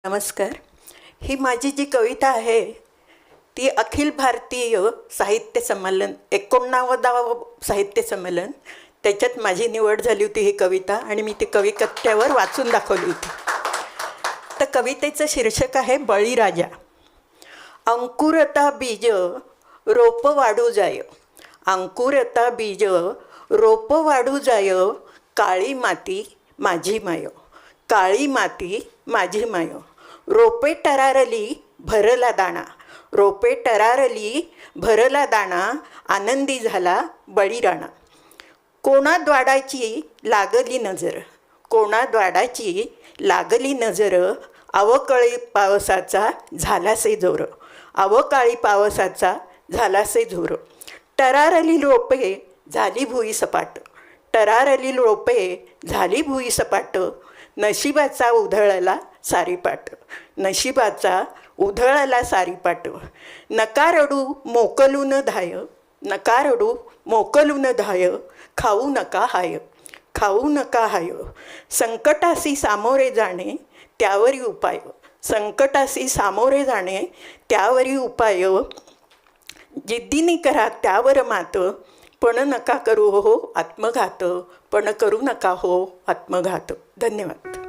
नमस्कार. ही माझी जी कविता आहे ती अखिल भारतीय साहित्य संमेलन 89वं साहित्य संमेलन त्याच्यात माझी निवड झाली होती ही कविता आणि मी ती कविकट्ट्यावर वाचून दाखवली होती. तर कवितेचं शीर्षक आहे बळीराजा. अंकुरता बीज रोप वाढू जाय, अंकुरता बीज रोप वाढू जाय, काळी माती माझी माय, काळी माती माझी माय. रोपे टरारली भरला दाणा, रोपे टरारली भरला दाणा, आनंदी झाला बळीराणा. कोणाद्वाडाची लागली नजर, कोणाद्वाडाची लागली नजर, अवकाळी पावसाचा झालासे जोर, अवकाळी पावसाचा झालासे जोर. टरारली रोपे झाली भुई सपाट, टरारली रोपे झाली भुई सपाट, नशिबाचा उधळला सारीपाट, नशिबाचा उधळला सारीपाट. नका रडू मोकलून धाय, नका रडू मोकलून धाय, खाऊ नका हाय, खाऊ नका हाय. संकटाशी सामोरे जाणे त्यावरी उपाय, संकटाशी सामोरे जाणे त्यावरी उपाय. जिद्दीने करा त्यावर मात, पण नका करू हो आत्मघात, पण करू नका हो आत्मघात. धन्यवाद.